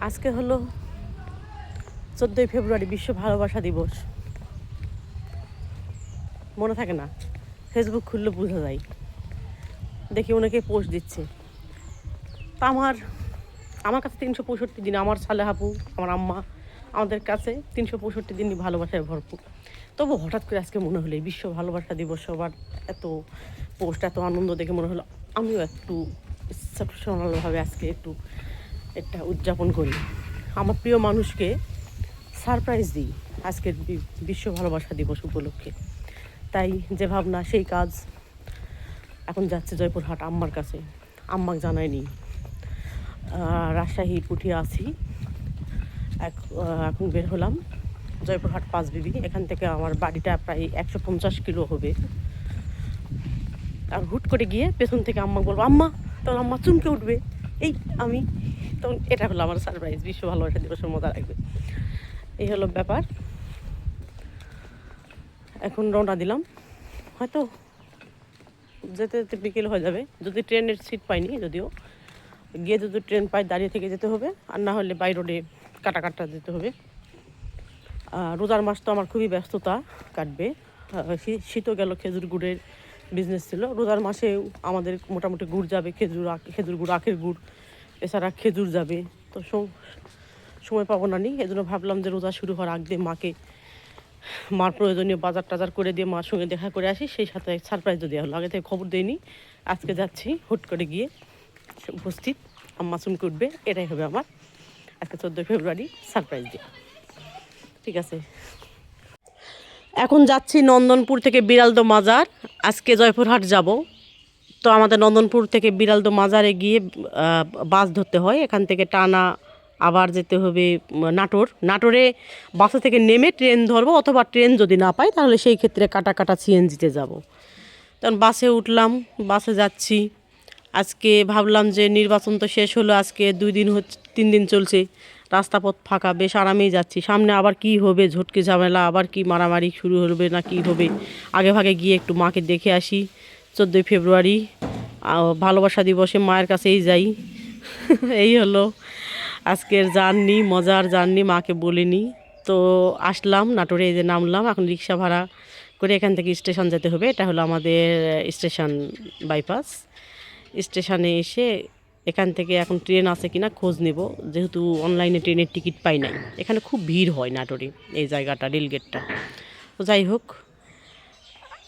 আজকে হলো 14ই ফেব্রুয়ারি, বিশ্ব ভালোবাসা দিবস। মনে থাকে না? ফেসবুক খুললে বোঝা যায়, দেখি অনেকে পোস্ট দিচ্ছে। তা আমার কাছে 365 দিন, আমার সালে হাপু, আমার আম্মা, আমাদের কাছে 365 দিনই ভালোবাসায় ভরপুর। তবু হঠাৎ করে আজকে মনে হলো বিশ্ব ভালোবাসা দিবস, সবার এত পোস্ট, এত আনন্দ দেখে মনে হলো আমিও একটু এক্সেপশনালভাবে আজকে একটু এটা উদযাপন করি, আমার প্রিয় মানুষকে সারপ্রাইজ দিই আজকের বিশ্ব ভালোবাসা দিবস উপলক্ষে। তাই যে ভাবনা সেই কাজ। এখন যাচ্ছে জয়পুরহাট আম্মার কাছে, আম্মাকে জানায়নি। রাজশাহী পুঠিয়া আছি, এখন বের হলাম জয়পুরহাট 5 বিবি। এখান থেকে আমার বাড়িটা প্রায় 150 কিলো হবে। আর হুট করে গিয়ে পেছন থেকে আম্মাকে বলবো আম্মা, তখন আম্মা চুমকে উঠবে, এই আমি। তখন এটা হলো আমার সারপ্রাইজ, বিশ্ব ভালোবাসা দিবসের মজা রাখবে। এই হলো ব্যাপার। এখন রওনা দিলাম, হয়তো যেতে যেতে বিকেল হয়ে যাবে, যদি ট্রেনের সিট পাইনি। যদিও গিয়ে যদি ট্রেন পাই দাঁড়িয়ে থেকে যেতে হবে, আর না হলে বাই রোডে কাটা যেতে হবে। রোজার মাস তো আমার খুবই ব্যস্ততা কাটবে। শীতও গেল, খেজুর গুড়ের বিজনেস ছিল। রোজার মাসে আমাদের মোটামুটি গুড় যাবে, খেজুর গুড়, আখের গুড়, এছাড়া খেজুর যাবে। তো সময় পাবো না, এই জন্য ভাবলাম যে রোজা শুরু হওয়ার আগে মার প্রয়োজনীয় বাজার টাজার করে দিয়ে মার সঙ্গে দেখা করে আসি। সেই সাথে সারপ্রাইজও দেওয়া হলো, আগে থেকে খবর দেয়নি। আজকে যাচ্ছি, হুট করে গিয়ে উপস্থিত, আম্মা চুমকে উঠবে। এটাই হবে আমার আজকে 14 ফেব্রুয়ারি সারপ্রাইজ দিয়ে। ঠিক আছে, এখন যাচ্ছি নন্দনপুর থেকে বিড়ালদো মাজার। আজকে জয়পুরহাট যাব, তো আমাদের নন্দনপুর থেকে বিড়ালদো মাজারে গিয়ে বাস ধরতে হয়। এখান থেকে টানা আবার যেতে হবে নাটোরে বাসে থেকে নেমে ট্রেন ধরবো, অথবা ট্রেন যদি না পাই তাহলে সেই ক্ষেত্রে কাটা সিএনজিতে যাব। তখন বাসে উঠলাম, বাসে যাচ্ছি। আজকে ভাবলাম যে নির্বাচন তো শেষ হলো, আজকে 3 দিন চলছে, রাস্তাপথ ফাঁকা, বেশ আরামেই যাচ্ছি। সামনে আবার কি হবে, ঝটকে ঝামেলা, আবার কি মারামারি শুরু হবে না কি হবে, আগে ভাগে গিয়ে একটু মাকে দেখে আসি। 14 ফেব্রুয়ারি ভালোবাসা দিবসে মায়ের কাছেই যাই। এই হলো আজকের জার্নি, মজার জার্নি, মাকে বলিনি। তো আসলাম নাটোরে, এই যে নামলাম। এখন রিক্সা ভাড়া করে এখান থেকে স্টেশন যেতে হবে। এটা হলো আমাদের স্টেশন, বাইপাস স্টেশনে এসে এখান থেকে এখন ট্রেন আছে কিনা খোঁজ নেব, যেহেতু অনলাইনে ট্রেনের টিকিট পাই নাই। এখানে খুব ভিড় হয় নাটোরে, এই জায়গাটা, রেলগেটটা। তো যাই হোক,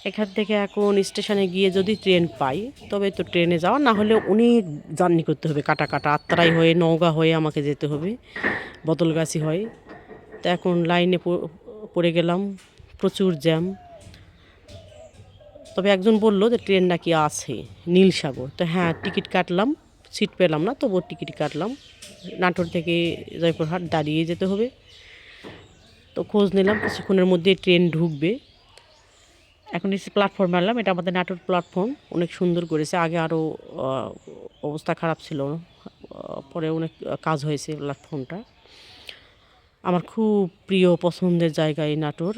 এখান থেকে এখন স্টেশনে গিয়ে যদি ট্রেন পাই তবে তো ট্রেনে যাওয়া, না হলে অনেক জার্নি করতে হবে, কাটা আত্রাই হয়ে, নওগাঁ হয়ে আমাকে যেতে হবে, বদলগাছি হয়। তো এখন লাইনে পড়ে গেলাম, প্রচুর জ্যাম। তবে একজন বললো যে ট্রেন নাকি আছে নীলসাগর। তো হ্যাঁ, টিকিট কাটলাম, সিট পেলাম না, তবুও টিকিট কাটলাম। নাটোর থেকে জয়পুরহাট দাঁড়িয়ে যেতে হবে। তো খোঁজ নিলাম, কিছুক্ষণের মধ্যে ট্রেন ঢুকবে। এখন এসে প্ল্যাটফর্মে এলাম, এটা আমাদের নাটোর প্ল্যাটফর্ম, অনেক সুন্দর করেছে। আগে আরও অবস্থা খারাপ ছিল, পরে অনেক কাজ হয়েছে প্ল্যাটফর্মটা। আমার খুব প্রিয় পছন্দের জায়গা এই নাটোর।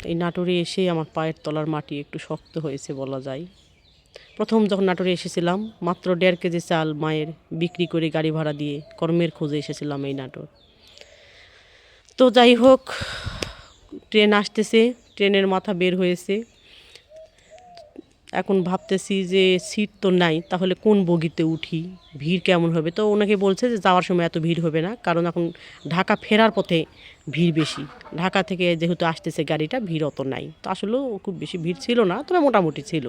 এই নাটোরে এসে আমার পায়ের তলার মাটি একটু শক্ত হয়েছে বলা যায়। প্রথম যখন নাটোরে এসেছিলাম, মাত্র 1.5 কেজি চাল মায়ের বিক্রি করে গাড়ি ভাড়া দিয়ে কর্মের খোঁজে এসেছিলাম এই নাটোর। তো যাই হোক, ট্রেন আসতেছে, ট্রেনের মাথা বের হয়েছে। এখন ভাবতেছি যে সিট তো নাই, তাহলে কোন বগিতে উঠি, ভিড় কেমন হবে। তো ওনাকে বলছে যে যাওয়ার সময় এত ভিড় হবে না, কারণ এখন ঢাকা ফেরার পথে ভিড় বেশি। ঢাকা থেকে যেহেতু আসতেছে গাড়িটা, ভিড় অত নাই। তো আসলেও খুব বেশি ভিড় ছিল না, তবে মোটামুটি ছিল।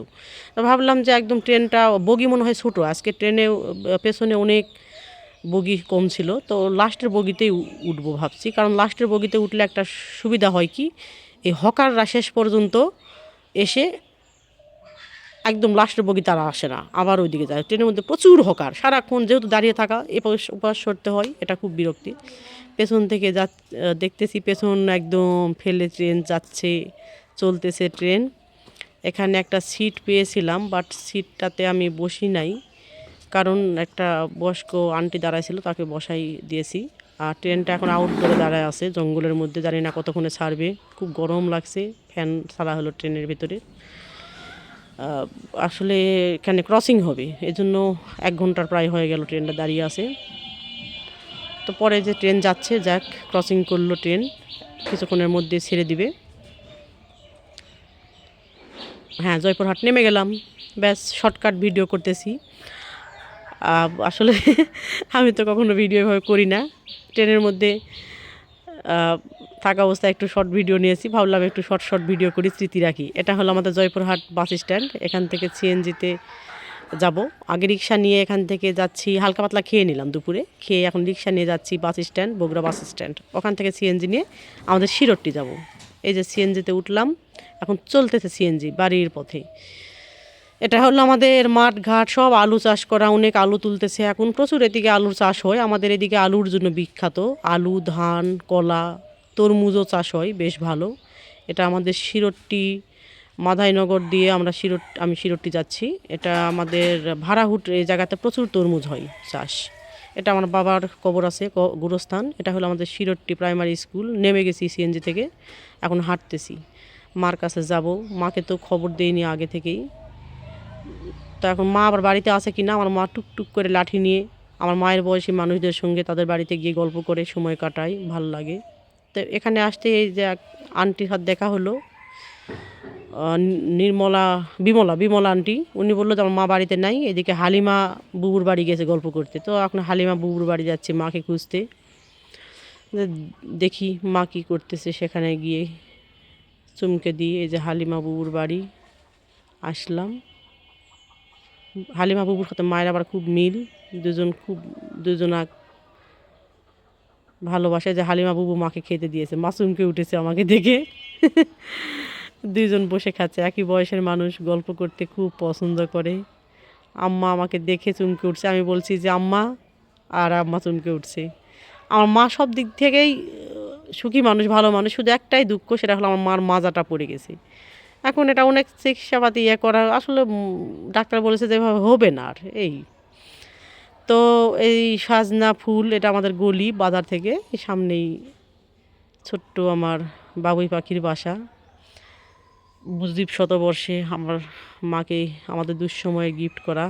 তো ভাবলাম যে একদম ট্রেনটা বগি মনে হয় ছোটো, আজকে ট্রেনে পেছনে অনেক বগি কম ছিল। তো লাস্টের বগিতেই উঠবো ভাবছি, কারণ লাস্টের বগিতে উঠলে একটা সুবিধা হয় কি, এই হকাররা শেষ পর্যন্ত এসে একদম লাস্টের বগি তারা আসে না, আবার ওইদিকে যায়। ট্রেনের মধ্যে প্রচুর হকার, সারাক্ষণ যেহেতু দাঁড়িয়ে থাকা, এপাশ ওপাশ সরতে হয়, এটা খুব বিরক্তি। পেছন থেকে দেখতেছি পেছন একদম ফেলে ট্রেন যাচ্ছে, চলতেছে ট্রেন। এখানে একটা সিট পেয়েছিলাম, বাট সিটটাতে আমি বসি নাই, কারণ একটা বয়স্ক আন্টি দাঁড়াইছিল, তাকে বসাই দিয়েছি। আর ট্রেনটা এখন আউটডোরে দাঁড়ায় আছে, জঙ্গলের মধ্যে, জানি না কতক্ষণে ছাড়বে। খুব গরম লাগছে, ফ্যান ছাড়া হলো ট্রেনের ভিতরে। আসলে এখানে ক্রসিং হবে, এজন্য 1 ঘন্টার প্রায় হয়ে গেল ট্রেনটা দাঁড়িয়ে আছে। তো পরে যে ট্রেন যাচ্ছে, যাক ক্রসিং করলো ট্রেন, কিছুক্ষণের মধ্যে ছেড়ে দিবে। হ্যাঁ, জয়পুরহাট নেমে গেলাম, ব্যাস শর্টকাট ভিডিও করতেছি। আসলে আমি তো কখনো ভিডিও এভাবে করি না, ট্রেনের মধ্যে থাকা অবস্থায় একটু শর্ট ভিডিও নিয়েছি, ভাবলাম একটু শর্ট ভিডিও করি, স্মৃতি রাখি। এটা হলো আমাদের জয়পুরহাট বাস স্ট্যান্ড, এখান থেকে সিএনজিতে যাব। আগে রিক্সা নিয়ে এখান থেকে যাচ্ছি, হালকা পাতলা খেয়ে নিলাম দুপুরে, খেয়ে এখন রিক্সা নিয়ে যাচ্ছি bus stand, Bogura bus stand. ওখান থেকে সিএনজি নিয়ে আমাদের শিরোট্টি যাব। এই যে সিএনজিতে উঠলাম, এখন চলতেছে সিএনজি বাড়ির পথে। এটা হলো আমাদের মাঠ ঘাট সব আলু চাষ করা, অনেক আলু তুলতেছে এখন, প্রচুর এদিকে আলুর চাষ হয়। আমাদের এদিকে আলুর জন্য বিখ্যাত, আলু, ধান, কলা, তরমুজও চাষ হয় বেশ ভালো। এটা আমাদের শিরোট্টি মাধাইনগর দিয়ে আমি শিরোট্টি যাচ্ছি। এটা আমাদের ভাড়াহুট, এই জায়গাতে প্রচুর তরমুজ হয় চাষ। এটা আমার বাবার কবর আছে, গুরুস্থান। এটা হলো আমাদের শিরোট্টি প্রাইমারি স্কুল। নেমে গেছি সিএনজি থেকে, এখন হাঁটতেছি, মার কাছে যাব। মাকে তো খবর দেইনি আগে থেকেই, তো এখন মা আবার বাড়িতে আছে কি না, আমার মা টুকটুক করে লাঠি নিয়ে আমার মায়ের বয়সী মানুষদের সঙ্গে তাদের বাড়িতে গিয়ে গল্প করে সময় কাটাই, ভালো লাগে। তো এখানে আসতে এই যে আন্টির হাত দেখা হলো, বিমলা আন্টি। উনি বললো যে আমার মা বাড়িতে নাই, এদিকে হালিমা বুবুর বাড়ি গেছে গল্প করতে। তো এখন হালিমা বুবুর বাড়ি যাচ্ছি মাকে খুঁজতে, দেখি মা কী করতেছে। সেখানে গিয়ে চুমকে দিয়ে এই যে হালিমা বুবুর বাড়ি আসলাম। হালিমা বুবুর সাথে মায়ের আবার খুব মিল, দুজনা ভালোবাসে। যে হালিমা বুবু মাকে খেতে দিয়েছে, মা চুমকে উঠেছে আমাকে দেখে। দুইজন বসে খাচ্ছে, একই বয়সের মানুষ, গল্প করতে খুব পছন্দ করে। আম্মা আমাকে দেখে চুমকে উঠছে, আমি বলছি যে আম্মা, আর আম্মা চুমকে উঠছে। আমার মা সব দিক থেকেই সুখী মানুষ, ভালো মানুষ, শুধু একটাই দুঃখ, সেটা হলো আমার মার মাজাটা পড়ে গেছে। এখন এটা অনেক চিকিৎসাপাতি করা, আসলে ডাক্তার বলেছে যে এভাবে হবে না আর। এই তো এই সাজনা ফুল, এটা আমাদের গলি বাজার থেকে, এই সামনেই ছোট্ট আমার বাবুই পাখির বাসা। মুজিব শতবর্ষে আমার মাকে আমাদের দুঃসময়ে গিফট করা।